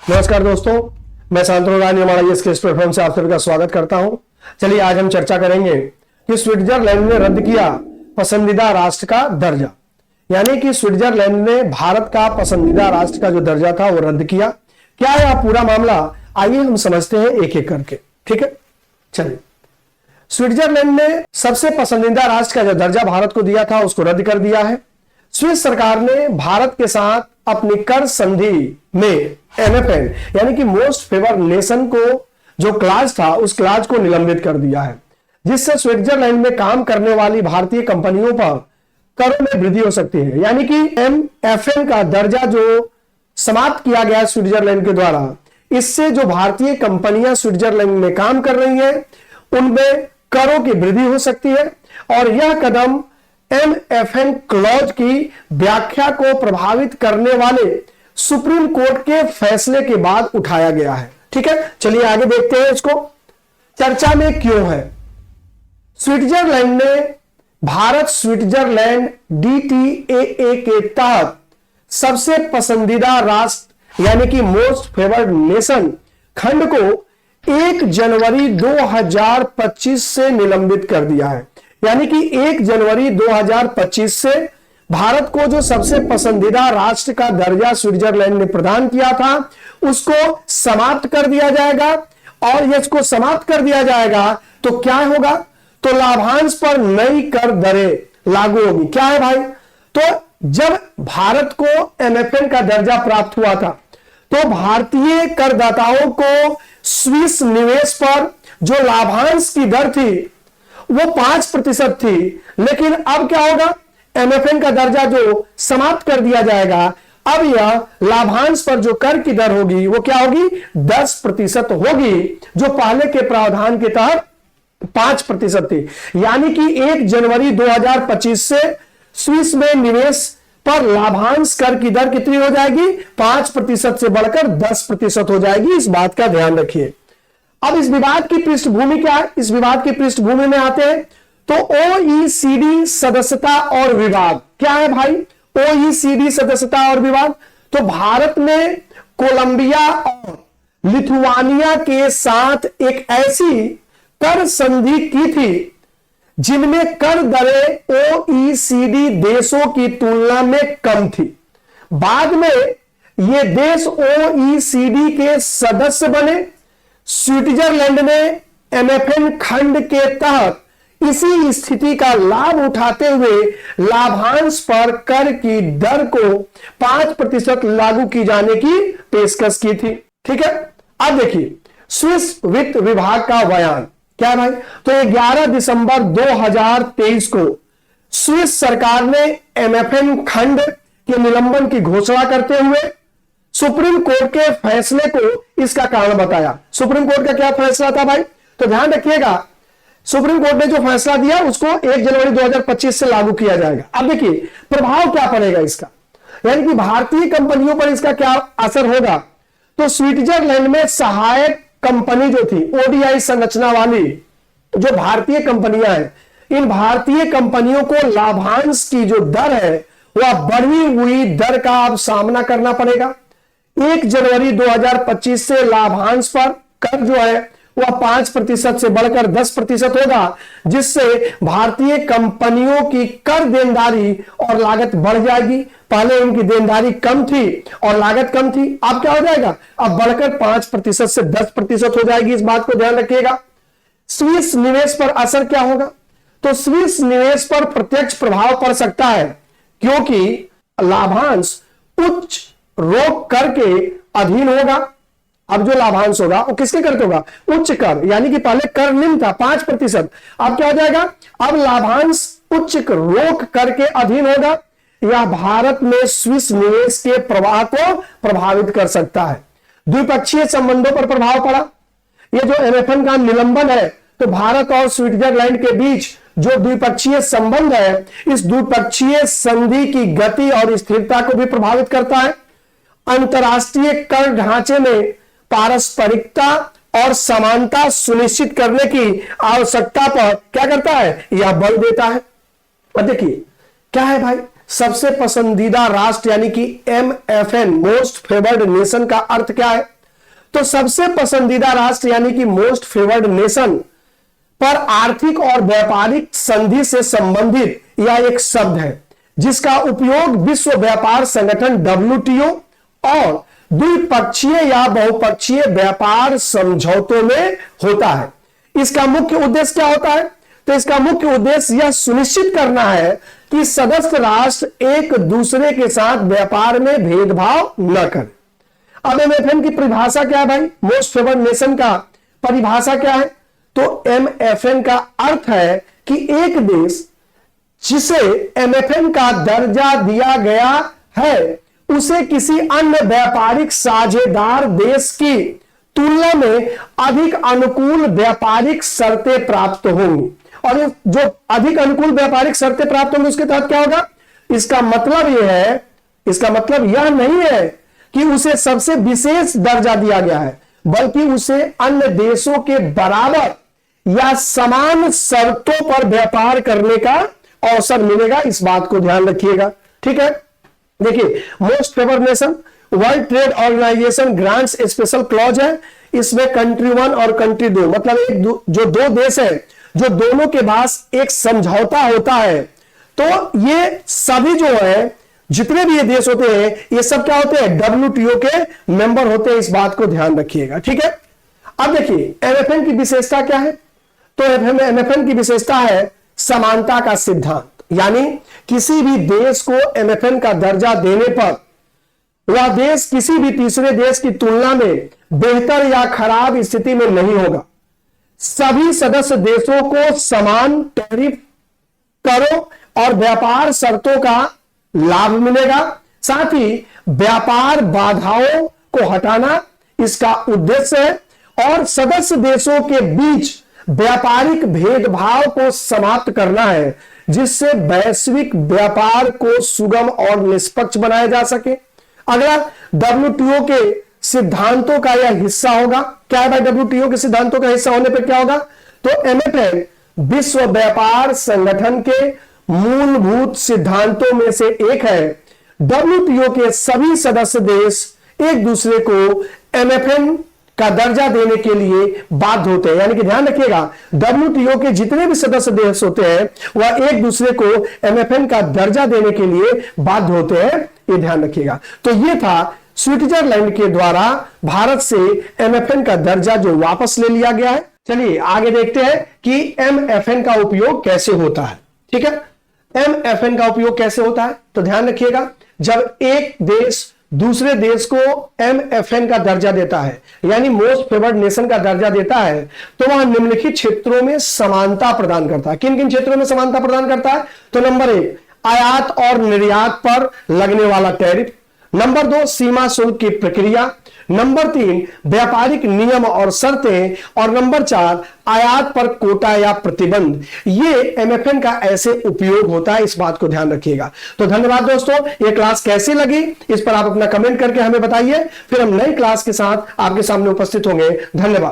नमस्कार दोस्तों, मैं शांतनु रानी हमारा ये स्किल्स प्लेटफॉर्म से आप सभी का स्वागत करता हूं। चलिए आज हम चर्चा करेंगे कि स्विट्जरलैंड ने रद्द किया पसंदीदा राष्ट्र का दर्जा, यानी कि स्विट्जरलैंड ने भारत का पसंदीदा राष्ट्र का जो दर्जा था वो रद्द किया। क्या है आप पूरा मामला, आइए हम समझते हैं एक एक करके। ठीक है, चलिए। स्विट्जरलैंड ने सबसे पसंदीदा राष्ट्र का जो दर्जा भारत को दिया था उसको रद्द कर दिया है। स्विस सरकार ने भारत के साथ अपनी कर संधि में MFN यानी कि मोस्ट फेवर नेशन को जो क्लाज था उस क्लाज को निलंबित कर दिया है, जिससे स्विट्जरलैंड में काम करने वाली भारतीय कंपनियों पर करों में वृद्धि हो सकती है। यानी कि MFN का दर्जा जो समाप्त किया गया स्विट्जरलैंड के द्वारा, इससे जो भारतीय कंपनियां स्विट्जरलैंड में काम कर रही हैं उनमें करों की वृद्धि हो सकती है, और यह कदम MFN क्लॉज की व्याख्या को प्रभावित करने वाले सुप्रीम कोर्ट के फैसले के बाद उठाया गया है। ठीक है, चलिए आगे देखते हैं इसको। चर्चा में क्यों है? स्विट्जरलैंड ने भारत स्विट्जरलैंड DTAA के तहत सबसे पसंदीदा राष्ट्र यानी कि मोस्ट फेवर्ड नेशन खंड को 1 जनवरी 2025 से निलंबित कर दिया है। यानी कि 1 जनवरी 2025 से भारत को जो सबसे पसंदीदा राष्ट्र का दर्जा स्विट्जरलैंड ने प्रदान किया था उसको समाप्त कर दिया जाएगा, और इसको समाप्त कर दिया जाएगा तो क्या होगा? तो लाभांश पर नई कर दरें लागू होगी। क्या है भाई? तो जब भारत को MFN का दर्जा प्राप्त हुआ था तो भारतीय करदाताओं को स्विस निवेश पर जो लाभांश की दर थी वो 5% थी, लेकिन अब क्या होगा? MFN का दर्जा जो समाप्त कर दिया जाएगा, अब यह लाभांश पर जो कर की दर होगी वो क्या होगी? 10% होगी, जो पहले के प्रावधान के तहत 5% थी। यानी कि 1 जनवरी 2025 से स्विस में निवेश पर लाभांश कर की दर कितनी हो जाएगी? 5% से बढ़कर 10% हो जाएगी। इस बात का ध्यान रखिए। अब इस विवाद की पृष्ठभूमि क्या है? इस विवाद की पृष्ठभूमि में आते हैं तो OECD सदस्यता और विवाद। क्या है भाई OECD सदस्यता और विवाद? तो भारत ने कोलंबिया और लिथुआनिया के साथ एक ऐसी कर संधि की थी जिनमें कर दरें OECD देशों की तुलना में कम थी। बाद में ये देश OECD के सदस्य बने। स्विट्जरलैंड ने MFN खंड के तहत इसी स्थिति का लाभ उठाते हुए लाभांश पर कर की दर को 5% लागू की जाने की पेशकश की थी। ठीक है, अब देखिए स्विस वित्त विभाग का बयान। क्या भाई? तो 11 दिसंबर 2023 को स्विस सरकार ने MFN खंड के निलंबन की घोषणा करते हुए सुप्रीम कोर्ट के फैसले को इसका कारण बताया। सुप्रीम कोर्ट का क्या फैसला था भाई? तो ध्यान रखिएगा, सुप्रीम कोर्ट ने जो फैसला दिया उसको 1 जनवरी 2025 से लागू किया जाएगा। अब देखिए प्रभाव क्या पड़ेगा इसका, यानी कि भारतीय कंपनियों पर इसका क्या असर होगा। तो स्विट्जरलैंड में सहायक कंपनी जो थी ODI संरचना वाली जो भारतीय कंपनियां हैं, इन भारतीय कंपनियों को लाभांश की जो दर है वह बढ़ी हुई दर का अब सामना करना पड़ेगा। 1 जनवरी 2025 से लाभांश पर कर जो है वह 5% से बढ़कर 10% होगा, जिससे भारतीय कंपनियों की कर देनदारी और लागत बढ़ जाएगी। पहले उनकी देनदारी कम थी और लागत कम थी, अब क्या हो जाएगा? अब बढ़कर 5% से 10% हो जाएगी। इस बात को ध्यान रखिएगा। स्विस निवेश पर असर क्या होगा? तो स्विस निवेश पर प्रत्यक्ष प्रभाव पड़ सकता है, क्योंकि लाभांश उच्च रोक कर के अधीन होगा। अब जो लाभांश होगा वो किसके करके होगा? उच्च कर, यानी कि पहले कर निम्न था 5%, अब क्या हो जाएगा? अब लाभांश उच्च रोक कर के अधीन होगा। यह भारत में स्विस निवेश के प्रवाह को प्रभावित कर सकता है। द्विपक्षीय संबंधों पर प्रभाव पड़ा। यह जो MFN का निलंबन है तो भारत और स्विट्जरलैंड के बीच जो द्विपक्षीय संबंध है, इस द्विपक्षीय संधि की गति और स्थिरता को भी प्रभावित करता है। अंतरराष्ट्रीय कर ढांचे में पारस्परिकता और समानता सुनिश्चित करने की आवश्यकता पर क्या करता है? यह बल देता है। और देखिए क्या है भाई, सबसे पसंदीदा राष्ट्र यानी कि MFN मोस्ट फेवर्ड नेशन का अर्थ क्या है? तो सबसे पसंदीदा राष्ट्र यानी कि मोस्ट फेवर्ड नेशन पर आर्थिक और व्यापारिक संधि से संबंधित यह एक शब्द है जिसका उपयोग विश्व व्यापार संगठन WTO और द्विपक्षीय या बहुपक्षीय व्यापार समझौतों में होता है। इसका मुख्य उद्देश्य क्या होता है? तो इसका मुख्य उद्देश्य यह सुनिश्चित करना है कि सदस्य राष्ट्र एक दूसरे के साथ व्यापार में भेदभाव न करें। अब MFN की परिभाषा क्या है भाई? मोस्ट फेवर्ड नेशन का परिभाषा क्या है? तो MFN का अर्थ है कि एक देश जिसे MFN का दर्जा दिया गया है उसे किसी अन्य व्यापारिक साझेदार देश की तुलना में अधिक अनुकूल व्यापारिक शर्तें प्राप्त होंगी। और जो अधिक अनुकूल व्यापारिक शर्तें प्राप्त होंगी उसके तहत क्या होगा? इसका मतलब यह नहीं है कि उसे सबसे विशेष दर्जा दिया गया है, बल्कि उसे अन्य देशों के बराबर या समान शर्तों पर व्यापार करने का अवसर मिलेगा। इस बात को ध्यान रखिएगा, ठीक है। देखिए, most favoured nation World Trade Organization grants special clause है। इसमें कंट्री 1 और कंट्री 2 मतलब जो दो देश है जो दोनों के पास एक समझौता होता है, तो ये सभी जो है जितने भी ये देश होते हैं ये सब क्या होते हैं? WTO के मेंबर होते हैं। इस बात को ध्यान रखिएगा, ठीक है। अब देखिए MFN की विशेषता क्या है? तो MFN की विशेषता है समानता का सिद्धांत, यानी किसी भी देश को MFN का दर्जा देने पर वह देश किसी भी तीसरे देश की तुलना में बेहतर या खराब स्थिति में नहीं होगा। सभी सदस्य देशों को समान टैरिफ करों और व्यापार शर्तों का लाभ मिलेगा। साथ ही व्यापार बाधाओं को हटाना इसका उद्देश्य है और सदस्य देशों के बीच व्यापारिक भेदभाव को समाप्त करना है, जिससे वैश्विक व्यापार को सुगम और निष्पक्ष बनाया जा सके। अगला WTO के सिद्धांतों का यह हिस्सा होगा। क्या है भाई? WTO के सिद्धांतों का हिस्सा होने पर क्या होगा? तो MFN विश्व व्यापार संगठन के मूलभूत सिद्धांतों में से एक है। WTO के सभी सदस्य देश एक दूसरे को MFN का दर्जा देने के लिए बाध्य होते हैं। यानी कि ध्यान रखिएगा, WTO के जितने भी सदस्य देश होते हैं वह एक दूसरे को MFN का दर्जा देने के लिए बाध्य होते हैं, ये ध्यान रखिएगा। तो ये था स्विट्जरलैंड के द्वारा भारत से MFN का दर्जा जो वापस ले लिया गया है। चलिए आगे देखते हैं कि MFN का उपयोग कैसे होता है, ठीक है। MFN का उपयोग कैसे होता है? तो ध्यान रखिएगा, जब एक देश दूसरे देश को MFN का दर्जा देता है यानी मोस्ट फेवर्ड नेशन का दर्जा देता है, तो वह निम्नलिखित क्षेत्रों में समानता प्रदान करता है। किन किन क्षेत्रों में समानता प्रदान करता है? तो नंबर 1 आयात और निर्यात पर लगने वाला टैरिफ, नंबर 2 सीमा शुल्क की प्रक्रिया, नंबर 3 व्यापारिक नियम और शर्तें, और नंबर 4 आयात पर कोटा या प्रतिबंध। ये MFN का ऐसे उपयोग होता है, इस बात को ध्यान रखिएगा। तो धन्यवाद दोस्तों, ये क्लास कैसी लगी इस पर आप अपना कमेंट करके हमें बताइए, फिर हम नई क्लास के साथ आपके सामने उपस्थित होंगे। धन्यवाद।